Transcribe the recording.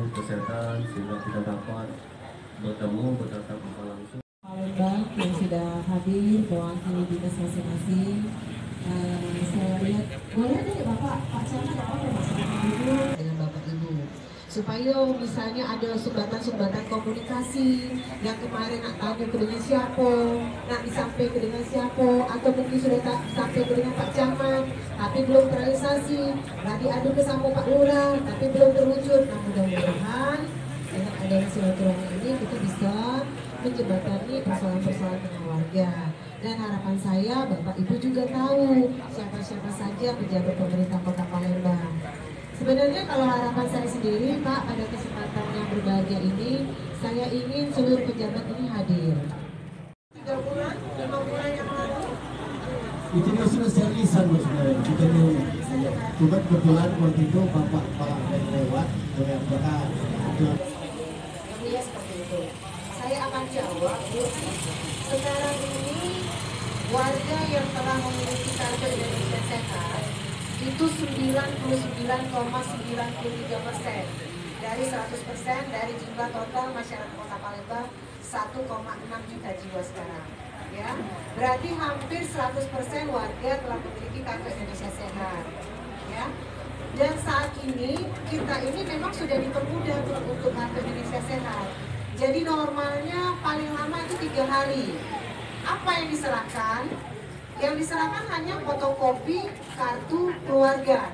protokol kesehatan sehingga kita dapat bertemu bertatap muka langsung. Palembang yang sudah hadir mewakili dinas masing-masing. Saya lihat boleh deh Bapak Pak Camat apa masalah dulu dengan Bapak Ibu supaya misalnya ada sumbatan-sumbatan komunikasi yang kemarin nak tanya ke dengan siapa, nak disampaikan ke dengan siapa, atau mungkin sudah tak sampai ke dengan Pak Camat tapi belum terrealisasi, nak diadu ke sama Pak Lurah tapi belum terwujud. Nah, mudah-mudahan dengan adanya silaturahmi ini kita bisa menjembatani persoalan-persoalan dengan warga. Dan harapan saya Bapak Ibu juga tahu siapa-siapa saja pejabat pemerintah Kota Palembang. Sebenarnya kalau harapan saya sendiri Pak, pada kesempatan yang berbahagia ini saya ingin seluruh pejabat ini hadir. 3 bulan, 5 bulan yang lalu itu dia sudah seriusan sebenarnya kita ini. Cuma kebetulan waktu itu Bapak yang lewat dengan Bapak ya, seperti itu. Saya akan jawab Bu. Sekarang ini warga yang telah memiliki kartu Indonesia Sehat itu 99,93% dari 100% dari jumlah total masyarakat Kota Palembang 1,6 juta jiwa sekarang. Ya, berarti hampir 100% warga telah memiliki kartu Indonesia Sehat. Ya, dan saat ini kita ini memang sudah dipermudah untuk kartu Indonesia Sehat. Jadi normalnya paling lama itu 3 hari. Apa yang diserahkan? Yang diserahkan hanya fotokopi kartu keluarga.